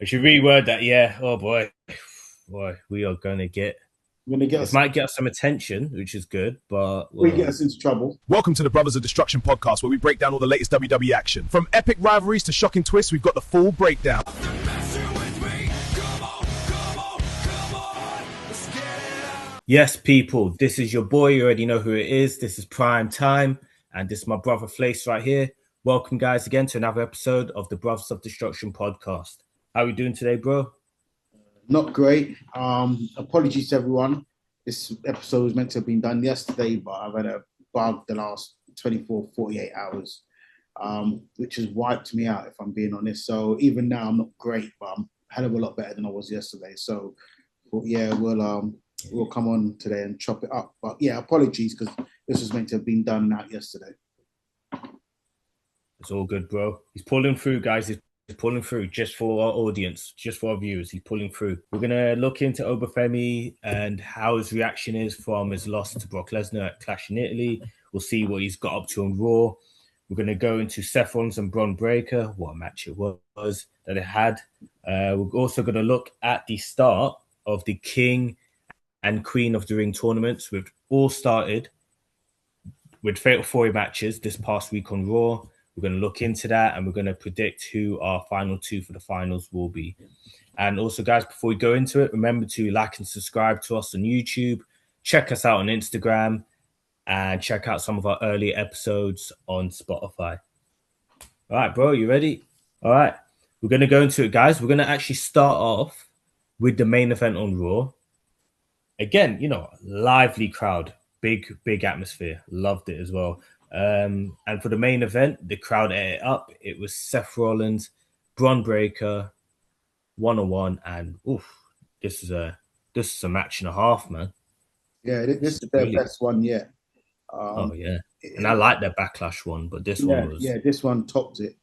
I should reword that. Yeah. Oh boy, we are gonna get. We're gonna get This us, might get us some attention, which is good, but we get well, us into trouble. Welcome to the Brothers of Destruction podcast, where we break down all the latest WWE action. From epic rivalries to shocking twists, we've got the full breakdown. yes, people. This is your boy. You already know who it is. This is Prime Time, and this is my brother Flace right here. Welcome, guys, again to another episode of the Brothers of Destruction podcast. How are we doing today, bro? Not great. Apologies to everyone. This episode was meant to have been done yesterday, but I've had a bug the last 24, 48 hours, which has wiped me out, if I'm being honest. So even now, I'm not great, but I'm a hell of a lot better than I was yesterday. So, yeah, we'll come on today and chop it up. But yeah, apologies because this was meant to have been done out yesterday. It's all good, bro. He's pulling through, guys. He's pulling through just for our audience, just for our viewers. He's pulling through. We're going to look into Oba Femi and how his reaction is from his loss to Brock Lesnar at Clash in Italy. We'll see what he's got up to on Raw. We're going to go into Seth Rollins and Bron Breakker, what a match it was that it had. We're also going to look at the start of the King and Queen of the Ring tournaments. We've all started with Fatal 4 matches this past week on Raw. We're going to look into that and we're going to predict who our final two for the finals will be. And also, guys, before we go into it, remember to like and subscribe to us on YouTube. Check us out on Instagram and check out some of our earlier episodes on Spotify. All right, bro, you ready? All right, we're going to go into it, guys. We're going to actually start off with the main event on Raw. Again, lively crowd, big atmosphere. Loved it as well. And for the main event, the crowd ate it up. It was Seth Rollins, Bron Breakker, 1-on-1, and this is a match and a half, man. Yeah, this is their best one yet. Oh yeah, and I like their Backlash one, but this one was this one topped it.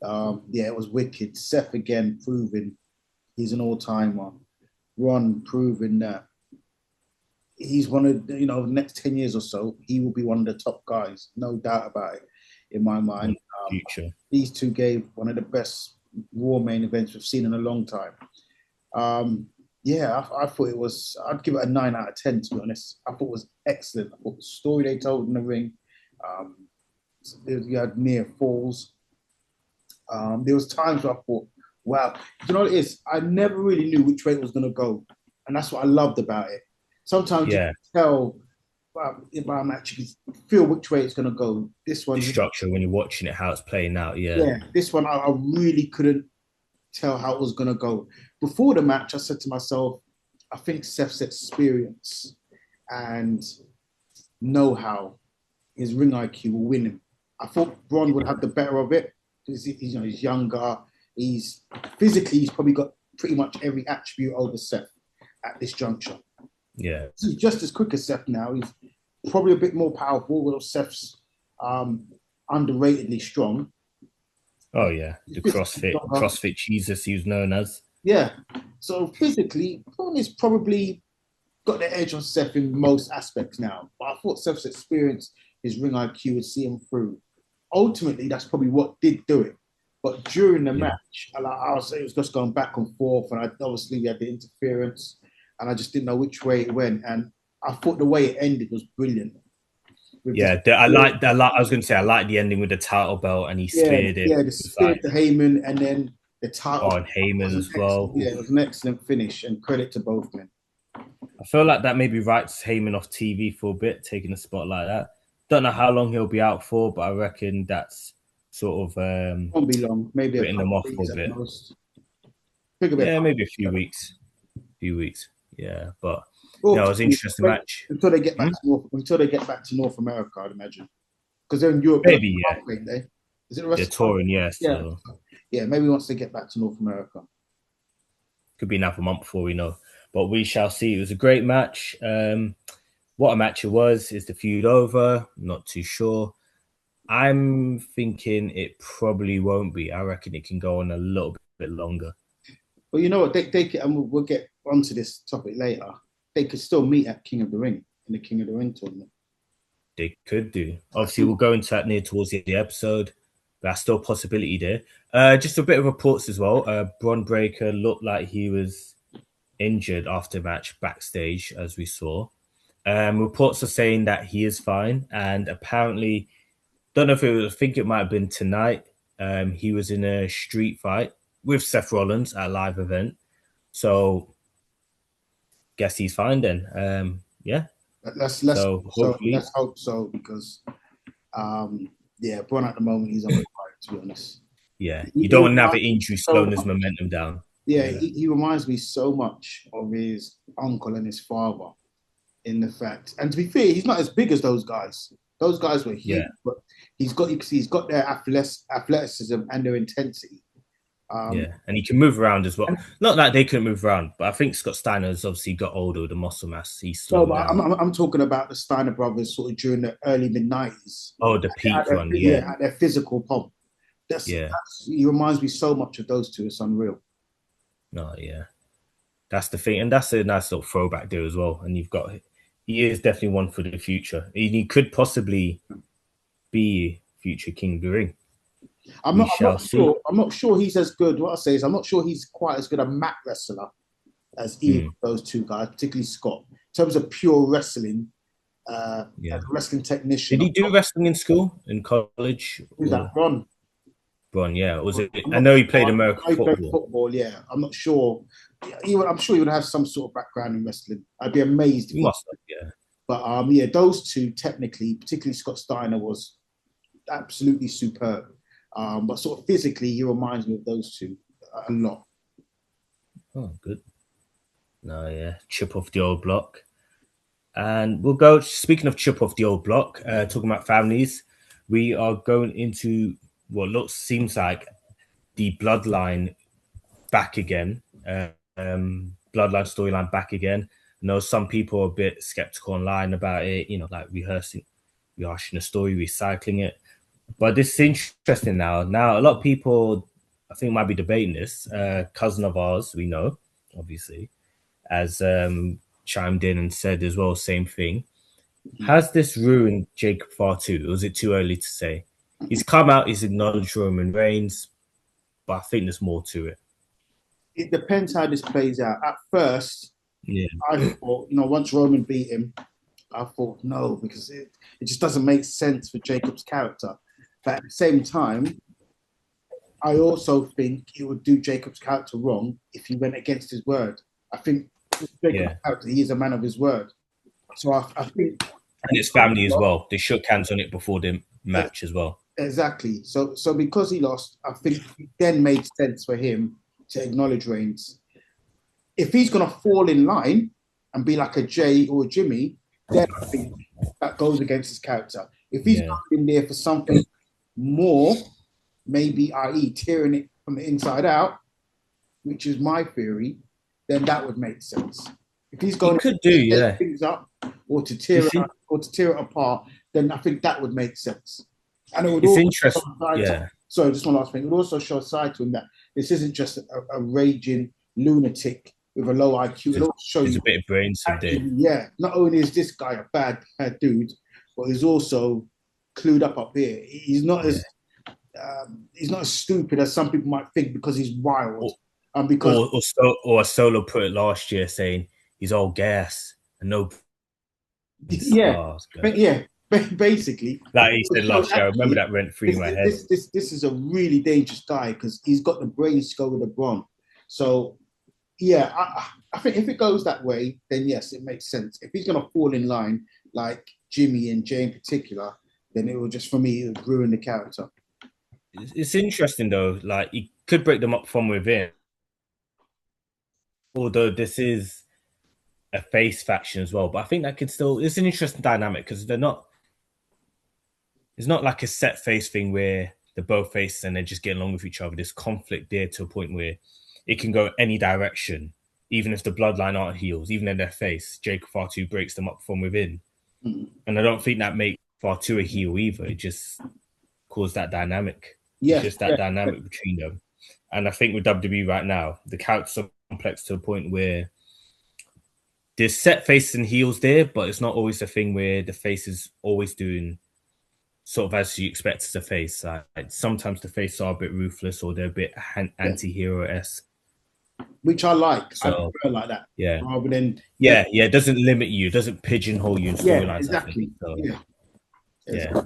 It was wicked. Seth again proving he's an all-timer. Ron proving that he's one of the next 10 years or so, he will be one of the top guys, no doubt about it, in my mind. Future. These two gave one of the best Raw main events we've seen in a long time. I thought it was, I'd give it a 9 out of 10, to be honest. I thought it was excellent. I thought the story they told in the ring, you had near falls. There was times where I thought, wow, you know what it is? I never really knew which way it was going to go. And that's what I loved about it. Sometimes you can tell if I'm actually feel which way it's going to go. This one, the structure when you're watching it, how it's playing out. Yeah. This one, I really couldn't tell how it was going to go. Before the match, I said to myself, I think Seth's experience and know-how, his ring IQ will win him. I thought Bron would have the better of it because he's younger. He's probably got pretty much every attribute over Seth at this juncture. Yeah, he's just as quick as Seth now. He's probably a bit more powerful, while Seth's underratedly strong. Oh yeah, the CrossFit Jesus he was known as. Yeah, so physically, Bron is probably got the edge on Seth in most aspects now. But I thought Seth's experience, his ring IQ would see him through. Ultimately, that's probably what did do it. But during the match, I was saying it was just going back and forth, and obviously we had the interference. And I just didn't know which way it went. And I thought the way it ended was brilliant. I like. I was going to say I like the ending with the title belt, and he speared it. Yeah, the spear to Heyman, and then the title. Oh, and Heyman as well. Yeah, it was an excellent finish, and credit to both men. I feel like that maybe writes Heyman off TV for a bit, taking a spot like that. Don't know how long he'll be out for, but I reckon that's sort of won't be long. Maybe putting them off for a bit. Maybe a few weeks. Yeah, but it was an interesting match until they get back to North America, I'd imagine, because they're in Europe. Maybe they? Is it the rest they're touring? Yes. Yeah. Maybe once they get back to North America, could be another month before we know, but we shall see. It was a great match. What a match it was! Is the feud over? Not too sure. I'm thinking it probably won't be. I reckon it can go on a little bit longer. Well, you know what? They and we'll get onto this topic later. They could still meet at King of the Ring in the King of the Ring tournament. They could do. Obviously, we'll go into that near towards the episode. That's still a possibility there. Just a bit of reports as well. Bron Breakker looked like he was injured after match backstage, as we saw. Reports are saying that he is fine, and apparently, don't know if it was, I think it might have been tonight. He was in a street fight with Seth Rollins at a live event. So, guess he's fine then. Yeah. Let's hope so, because Bron at the moment he's on fire, to be honest. Yeah, you don't want to have an injury slowing his momentum down. Yeah, he reminds me so much of his uncle and his father in the fact. And to be fair, he's not as big as those guys. Those guys were huge, but he's got their athleticism and their intensity. And he can move around as well. Not that they couldn't move around, but I think Scott Steiner's obviously got older with the muscle mass. He's slowed down. I'm talking about the Steiner brothers sort of during the early mid-90s. Oh, the peak run, at their physical pomp. He reminds me so much of those two. It's unreal. No, yeah. That's the thing. And that's a nice little throwback there as well. And he is definitely one for the future. He could possibly be future King of the Ring. I'm not sure he's as good. What I say is I'm not sure he's quite as good a mat wrestler as either of those two guys, particularly Scott. In terms of pure wrestling, wrestling technician. Did he do wrestling in school, in college? Who's that? Bron, yeah. I know he played American football. Yeah. I'm not sure. I'm sure he would have some sort of background in wrestling. I'd be amazed if he must have, yeah. But those two technically, particularly Scott Steiner, was absolutely superb. But sort of physically, he reminds me of those two a lot. Oh, good. No, yeah. Chip off the old block. And we'll go, speaking of chip off the old block, talking about families, we are going into what seems like the Bloodline back again. Bloodline storyline back again. I know some people are a bit skeptical online about it, like rehashing the story, recycling it. But this is interesting now. Now, a lot of people, I think, might be debating this. Cousin of ours, we know, obviously, has chimed in and said as well, same thing. Has this ruined Jacob Fatu? Or is it too early to say? He's come out, he's acknowledged Roman Reigns, but I think there's more to it. It depends how this plays out. At first, I thought, once Roman beat him, I thought no, because it just doesn't make sense for Jacob's character. But at the same time, I also think it would do Jacob's character wrong if he went against his word. I think Jacob's character, he is a man of his word. So I think... And his family as well. They shook hands on it before the match as well. Exactly. So because he lost, I think it then made sense for him to acknowledge Reigns. If he's going to fall in line and be like a Jay or a Jimmy, then I think that goes against his character. If he's not in there for something more, maybe i.e. tearing it from the inside out, which is my theory, then that would make sense. If he's going to take things up or to tear it apart, then I think that would make sense. And it would interesting. So just one last thing. It would also show a side to him that this isn't just a raging lunatic with a low IQ. It also shows a bit of brains there. Yeah. Not only is this guy a bad dude, but he's also clued up here. He's not as stupid as some people might think because he's wild. Or a Solo put it last year saying he's all gas and no. Basically, like he said last year. I remember that went through my head. This is a really dangerous guy because he's got the brains to go with the Bron. So I think if it goes that way, then yes, it makes sense. If he's gonna fall in line like Jimmy and Jay in particular, then it will just, for me, it will ruin the character. It's interesting though. Like he could break them up from within, although this is a face faction as well. But I think that could still. It's an interesting dynamic because they're not. It's not like a set face thing where they're both faces and they're just getting along with each other. There's conflict there to a point where it can go any direction, even if the Bloodline aren't heels, even in their face. Jacob Fatu breaks them up from within. And I don't think that makes Fatu a heel either. It just caused that dynamic. Yeah, it's just that dynamic between them. And I think with WWE right now, the characters are complex to a point where there's set faces and heels there, but it's not always a thing where the face is always doing sort of as you expect as a face. Like sometimes the face are a bit ruthless or they're a bit anti-hero-esque. Which I like. I So prefer like that. yeah, Rather than it doesn't limit you, it doesn't pigeonhole you in storylines. exactly. So, Yeah.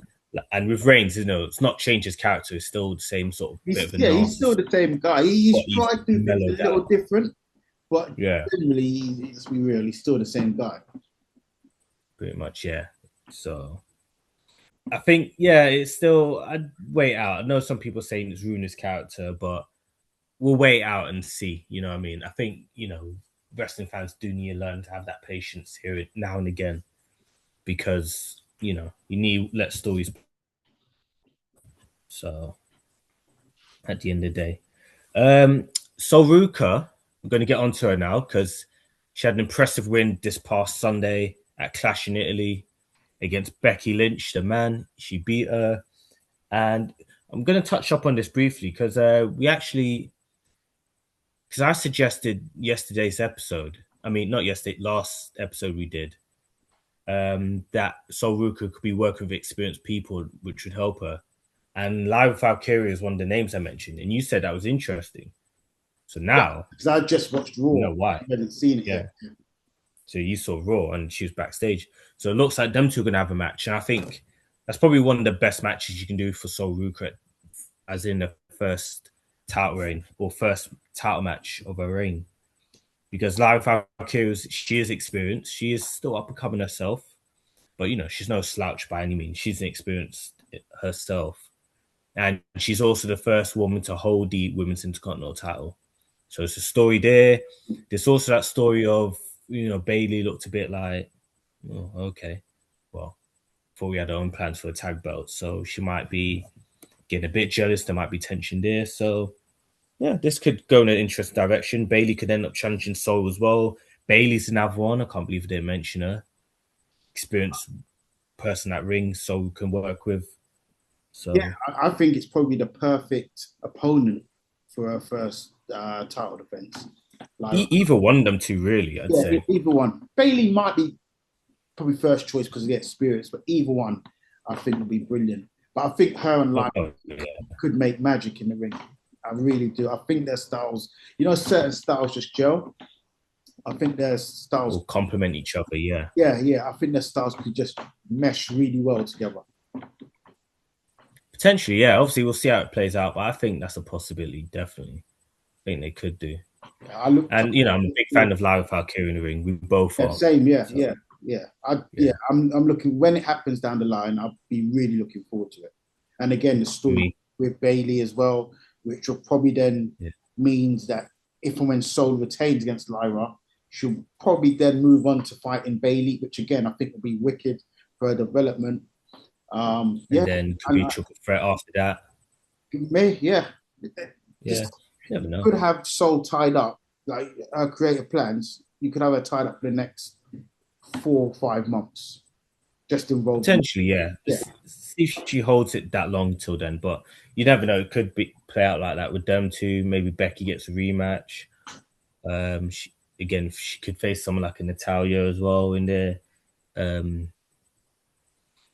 And with Reigns, it's not changed his character. It's still the same sort of bit of a He's still the same guy. He's tried to do things a little different, but generally, let's be real, he's still the same guy. Pretty much, yeah. So I think, it's still, I'd wait out. I know some people saying it's ruined his character, but we'll wait out and see. You know what I mean? I think, wrestling fans do need to learn to have that patience here now and again because, you need let stories. So at the end of the day, Soruka, I'm going to get onto her now because she had an impressive win this past Sunday at Clash in Italy against Becky Lynch, the man. She beat her. And I'm going to touch up on this briefly because I suggested yesterday's episode. I mean, not yesterday, last episode we did, that Soruka could be working with experienced people, which would help her. And Live Valkyria is one of the names I mentioned. And you said that was interesting. So now... Because I just watched Raw. You know why? I hadn't seen it yet. So you saw Raw and she was backstage. So it looks like them two are going to have a match. And I think that's probably one of the best matches you can do for Soruka, as in the first title reign or first title match of her reign. Because Live Valkyria, she is experienced. She is still up and coming herself. But, she's no slouch by any means. She's experienced herself. And she's also the first woman to hold the Women's Intercontinental title. So it's a story there. There's also that story of, Bayley looked a bit like, oh, okay. Well, thought we had our own plans for a tag belt. So she might be getting a bit jealous. There might be tension there. So, this could go in an interesting direction. Bayley could end up challenging Soul as well. Bayley's another one. I can't believe I didn't mention her. Experienced person at ring, Soul can work with. So I think it's probably the perfect opponent for her first title defense. Either one of them two, really, I'd say. Either one. Bayley might be probably first choice because of the experience, but either one I think would be brilliant. But I think her and Live could make magic in the ring. I really do. I think their styles, certain styles just gel. I think their styles will complement each other, yeah. Yeah. I think their styles could just mesh really well together. Potentially, yeah. Obviously, we'll see how it plays out, but I think that's a possibility, definitely. I think they could do. I'm a big fan of Live Valkyria in the ring. We both are. Same, yeah. I'm looking, when it happens down the line, I'll be really looking forward to it. And again, the story with Bayley as well, which will probably then means that if and when Soul retains against Lyra, she'll probably then move on to fighting Bayley, which again, I think will be wicked for her development. And then could be a triple threat after that. Never know. Could have Soul tied up, like her creative plans. You could have her tied up for the next 4 or 5 months, just involved. Potentially, see if she holds it that long till then, but you never know. It could play out like that with them two. Maybe Becky gets a rematch. She could face someone like a Natalia as well in there.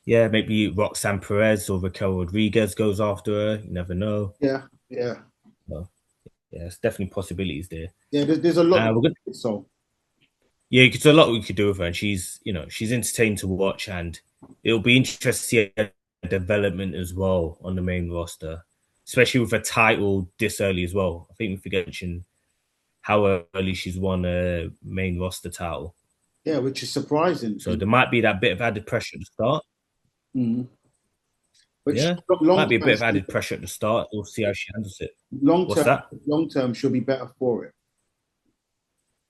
Maybe Roxanne Perez or Raquel Rodriguez goes after her. You never know. Yeah. It's definitely possibilities there. Yeah, there's a lot. So. Yeah, there's a lot we could do with her, and she's entertaining to watch, and it'll be interesting to see her development as well on the main roster, especially with a title this early as well. I think we forget to mention how early she's won a main roster title. Yeah, which is surprising. So there might be that bit of added pressure at the start. Mm-hmm. Might be a bit of added pressure at the start. We'll see how she handles it. Long term, she'll be better for it.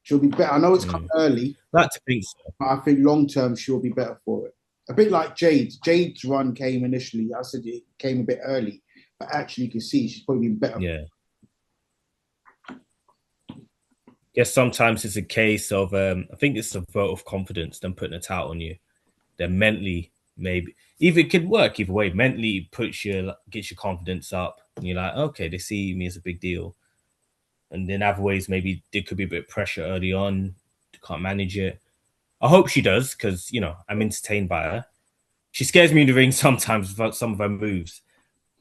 She'll be better. I know it's come early. That's think so. But I think long term, she'll be better for it. A bit like Jade. Jade's run came initially. I said it came a bit early, but actually, you can see she's probably been better. Yeah. Yes, sometimes it's a case of I think it's a vote of confidence. Them putting a title on you, then mentally maybe it could work either way. Mentally gets your confidence up, and you're like, okay, they see me as a big deal. And then other ways, maybe there could be a bit of pressure early on. Can't manage it. I hope she does because I'm entertained by her. she scares me in the ring sometimes with some of her moves,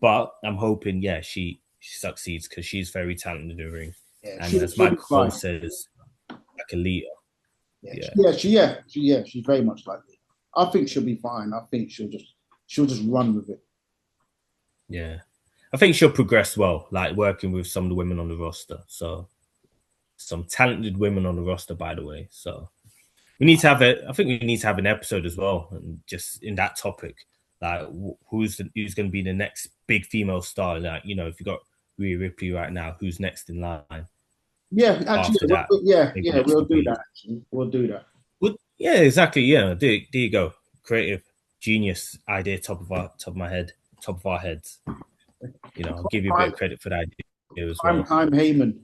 but I'm hoping, she succeeds because she's very talented in the ring. Yeah, And as Michael Cole says, like a leader. She's very much like me. I think she'll be fine. I think she'll just run with it. Yeah. I think she'll progress well, like working with some of the women on the roster. So some talented women on the roster, by the way. So we need to have I think we need to have an episode as well, and just in that topic, like who's going to be the next big female star? Like, you know, if you got Rhea Ripley right now, who's next in line? Yeah, actually, we'll do that. Actually, we'll do that. Well, yeah, exactly. Yeah, there you go. Creative genius idea, top of our heads. You know, I'll give you a bit of credit for that idea as well. Primetime Heyman.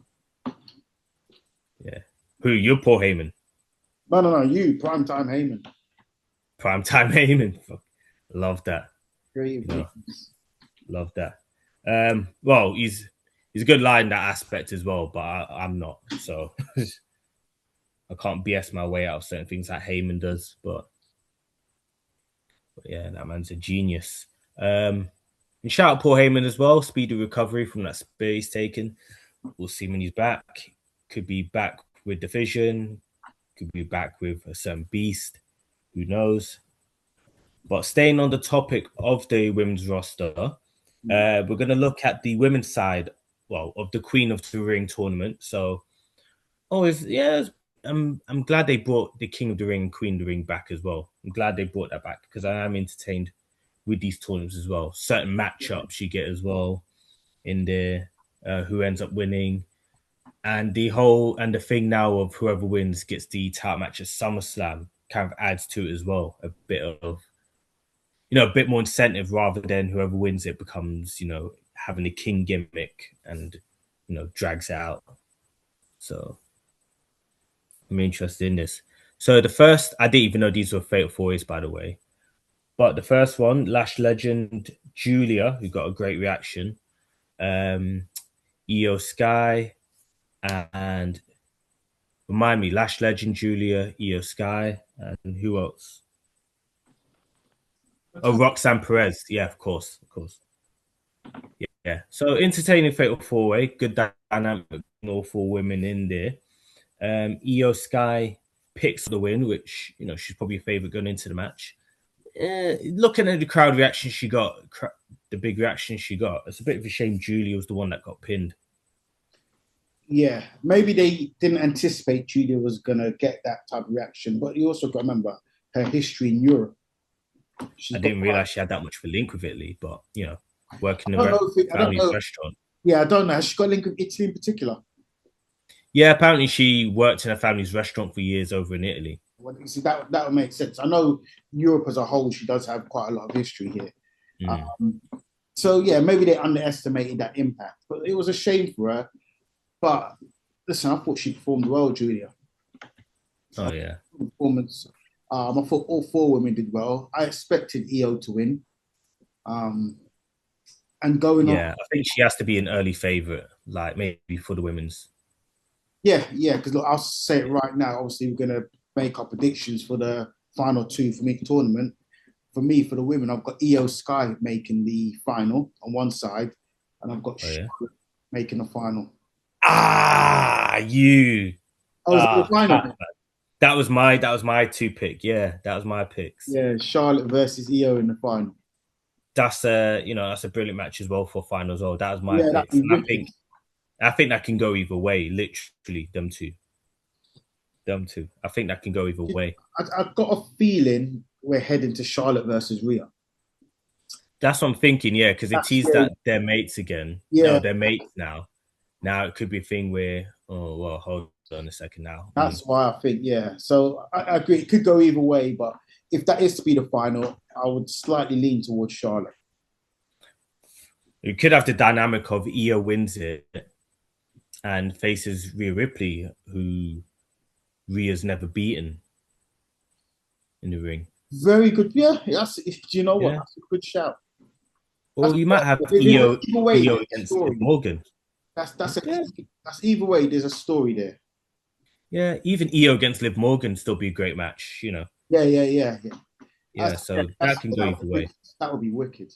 Yeah, who? You're Paul Heyman. No, you Primetime Heyman. Primetime Heyman. Love that. Creative. You know, love that. Well, he's a good line in that aspect as well, but I'm not, so I can't BS my way out of certain things that Heyman does. But yeah, that man's a genius. And shout out Paul Heyman as well. Speedy recovery from that spear he's taken. We'll see when he's back. Could be back with the Vision. Could be back with a certain beast. Who knows? But staying on the topic of the women's roster, we're going to look at the women's side, of the Queen of the Ring tournament. So, I'm glad they brought the King of the Ring, Queen of the Ring back as well. I'm glad they brought that back because I am entertained with these tournaments as well. Certain matchups you get as well in there, who ends up winning. And the thing now of whoever wins gets the title match at SummerSlam kind of adds to it as well. A bit more incentive rather than whoever wins it becomes, having a king gimmick and, drags out. So I'm interested in this. So the first, I didn't even know these were Fatal 4-Ways, by the way. But the first one, Lash legend Julia, who got a great reaction. IYO SKY, and remind me, Lash legend Julia, IYO SKY, and who else? Oh, Roxanne Perez. Yeah, of course. Yeah. So entertaining Fatal 4-Way, good dynamic, all 4 women in there. IYO SKY picks the win, which, she's probably a favorite going into the match. Looking at the crowd reaction she got, the big reaction she got, it's a bit of a shame Julia was the one that got pinned. Yeah, maybe they didn't anticipate Julia was going to get that type of reaction, but you also got to remember her history in Europe. I didn't realize she had that much of a link with Italy, but, working in a family's restaurant. Yeah, I don't know. Has she got a link with Italy in particular? Yeah, apparently she worked in a family's restaurant for years over in Italy. Well, see, that would make sense. I know Europe as a whole, she does have quite a lot of history here. So, yeah, maybe they underestimated that impact. But it was a shame for her. But, listen, I thought she performed well, Julia. Oh, yeah. Performance. I thought all 4 women did well. I expected IYO to win. And going on... Yeah, I think she has to be an early favourite, like maybe for the women's. Yeah, because I'll say it right now. Obviously, we're going to make our predictions for the final 2 for me tournament. For me, for the women, I've got IYO SKY making the final on one side, and I've got Charlotte making the final. You. The final. That was my 2 pick. Yeah, that was my picks. Yeah, Charlotte versus IYO in the final. That's a brilliant match as well for final as well. That was my picks. And I think that can go either way. Literally, them two. I think that can go either way. I've got a feeling we're heading to Charlotte versus Rhea. That's what I'm thinking, yeah, because it teased that they're mates again. Yeah, no, they're mates now. Now it could be a thing where, hold on a second now. That's why I think, yeah. So I agree. It could go either way, but if that is to be the final, I would slightly lean towards Charlotte. You could have the dynamic of IYO wins it and faces Rhea Ripley, who Rhea's never beaten in the ring. Very good. Yeah, do you know what? That's a good shout. Well, you might have IYO against Morgan. That's either way. There's a story there. Yeah, even IYO against Liv Morgan still be a great match. Yeah. Yeah, so that can go either way. That would be wicked.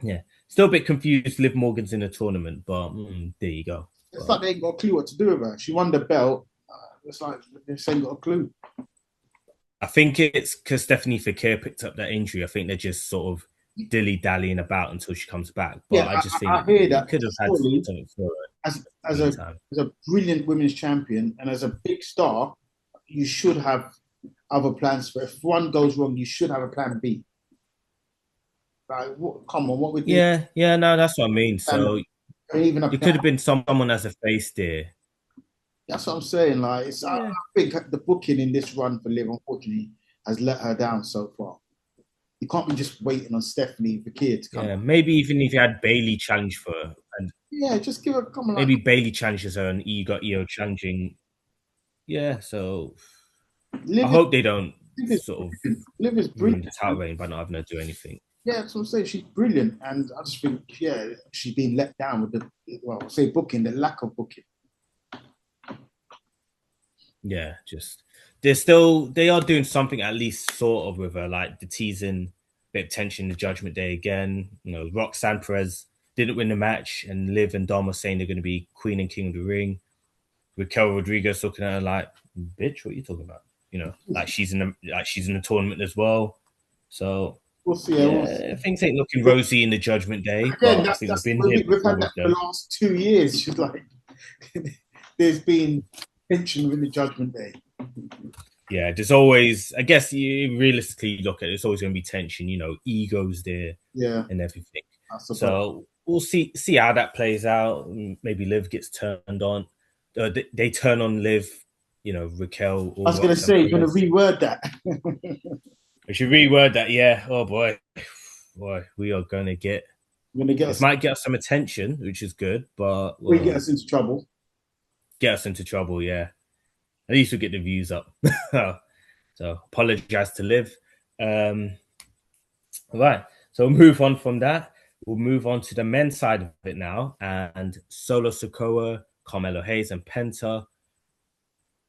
Yeah, still a bit confused. Liv Morgan's in a tournament, but there you go. It's like they ain't got a clue what to do with her. She won the belt. It's like they ain't got a clue. I think it's because Stephanie Fakir picked up that injury. I think they're just sort of dilly-dallying about until she comes back. But Yeah, I just think I hear that. Could have had something for her. As a brilliant women's champion and as a big star, you should have other plans. But if one goes wrong, you should have a plan B. Like, come on, what would no, that's what I mean. So even it could have been someone as a face there. That's what I'm saying. Like, I think the booking in this run for Liv, unfortunately, has let her down so far. You can't be just waiting on Stephanie Fakir to come. Yeah, maybe even if you had Bailey challenge for her, and just give her maybe Bailey challenges her and you got Io challenging. Yeah, so I hope they don't sort of Liv is brilliant. The title reign by not having her do anything. Yeah, that's what I'm saying. She's brilliant, and I just think she's been let down with the booking, the lack of booking. Yeah, just they are doing something at least sort of with her, like the teasing bit of tension in the Judgment Day again. You know, Roxanne Perez didn't win the match, and Liv and Dom are saying they're going to be Queen and King of the Ring. Raquel Rodriguez looking at her like, "Bitch, what are you talking about?" You know, like she's in a tournament as well. So we'll see. Things ain't looking rosy in the Judgment Day. Again, we've had that for the last 2 years. She's like, there's been tension in the Judgment Day. Yeah, there's always, I guess you realistically look at it, it's always going to be tension, you know, egos there, and everything. So we'll see how that plays out. Maybe Liv gets turned on. They turn on Liv, you know, Raquel. I was going to say, you're going to reword that. We should reword that, yeah. Oh boy, we are going to get. This might get us some attention, which is good, but we get us into trouble. Get us into trouble, yeah. At least we'll get the views up. So apologize to Liv. All right. So we'll move on from that. We'll move on to the men's side of it now. And Solo Sikoa, Carmelo Hayes, and Penta,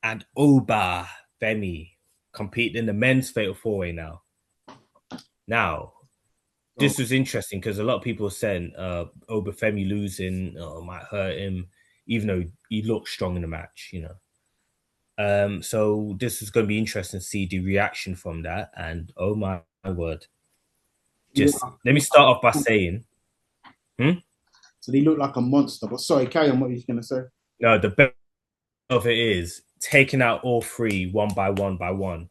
and Oba Femi compete in the men's Fatal 4-Way now. Now, this was interesting because a lot of people said Oba Femi losing might hurt him, even though he looked strong in the match, you know. So this is going to be interesting to see the reaction from that. And oh my word. Let me start off by saying, So they look like a monster. But sorry, carry on what you're going to say. No, the best of it is taking out all three one by one,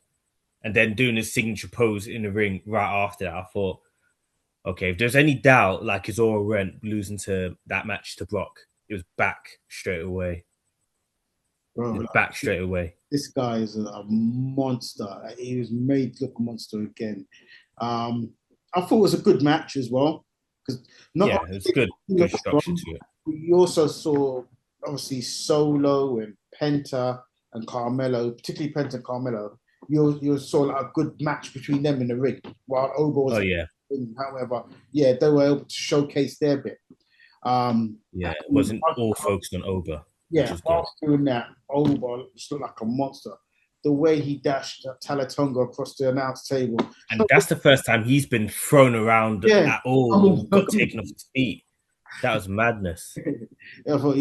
and then doing his signature pose in the ring right after that. I thought, okay, if there's any doubt, like his Aura Rent losing to that match to Brock, it was back straight away. Bro, back straight away. This guy is a monster. He was made to look a monster again. I thought it was a good match as well. It's good structure to it. You also saw obviously Solo and Penta and Carmelo, particularly Penta and Carmelo. You saw like a good match between them in the ring. While Oba was however, they were able to showcase their bit. It wasn't all focused on Oba. Yeah, whilst doing that, Oba just looked like a monster. The way he dashed Talatonga across the announce table. And that's the first time he's been thrown around at all, got taken off his feet. That was madness. I thought,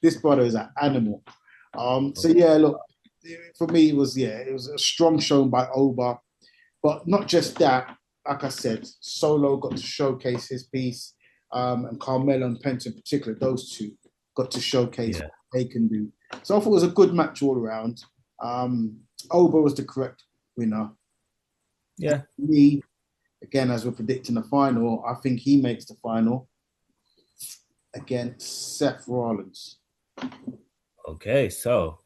this brother is an animal. Look, for me, it was a strong showing by Oba. But not just that, like I said, Solo got to showcase his piece, and Carmelo and Penta in particular, those two got to showcase what they can do. So I thought it was a good match all around. Oba was the correct winner. Yeah. Me, again, as we're predicting the final, I think he makes the final against Seth Rollins. Okay, so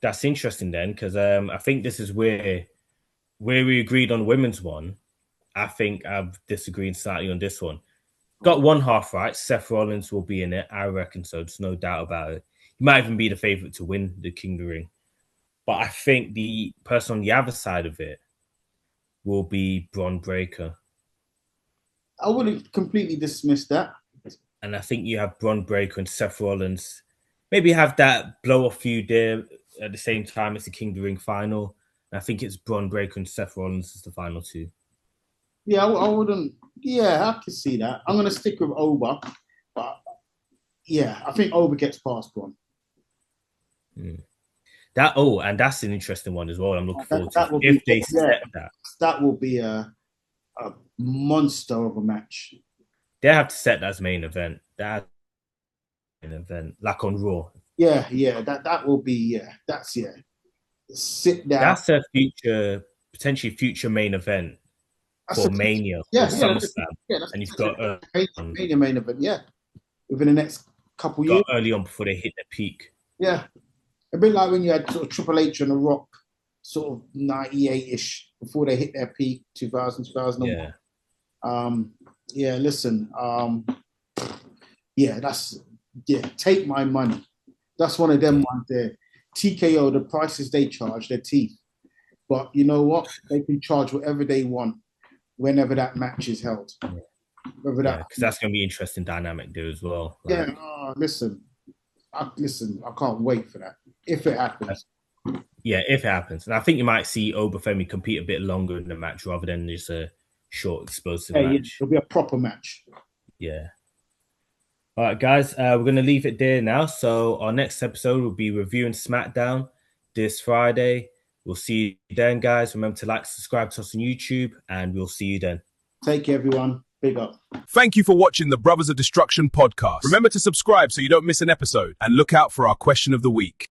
that's interesting then, because I think this is where we agreed on women's one. I think I've disagreed slightly on this one. Got one half right. Seth Rollins will be in it. I reckon so. There's no doubt about it. He might even be the favorite to win the King of the Ring. But I think the person on the other side of it will be Bron Breakker. I wouldn't completely dismiss that. And I think you have Bron Breakker and Seth Rollins. Maybe have that blow-off feud there at the same time as the King of the Ring final. I think it's Bron Breakker and Seth Rollins is the final two. Yeah, I wouldn't. Yeah, I can see that. I'm gonna stick with Oba, but yeah, I think Oba gets past Bron. And that's an interesting one as well. I'm looking forward to if they set that. That will be a monster of a match. They have to set that as main event. That main event, like on Raw. Yeah, that will be Sit down. That's a potentially future main event for Mania or SummerSlam. And you've got Mania main event, within the next couple years. Early on before they hit their peak. Yeah. A bit like when you had sort of Triple H and The Rock, sort of 98-ish, before they hit their peak, 2000, 2001. Listen. Take my money. That's one of them ones there. TKO, the prices they charge, their teeth. But you know what? They can charge whatever they want whenever that match is held. Because that's going to be interesting dynamic there as well. Listen, I can't wait for that. If it happens. Yeah, if it happens. And I think you might see Oba Femi compete a bit longer in the match rather than just a short, explosive match. Yeah, it'll be a proper match. Yeah. All right, guys, we're going to leave it there now. So our next episode will be reviewing SmackDown this Friday. We'll see you then, guys. Remember to like, subscribe to us on YouTube, and we'll see you then. Take care, everyone. Big up. Thank you for watching the Brothers of Destruction podcast. Remember to subscribe so you don't miss an episode, and look out for our question of the week.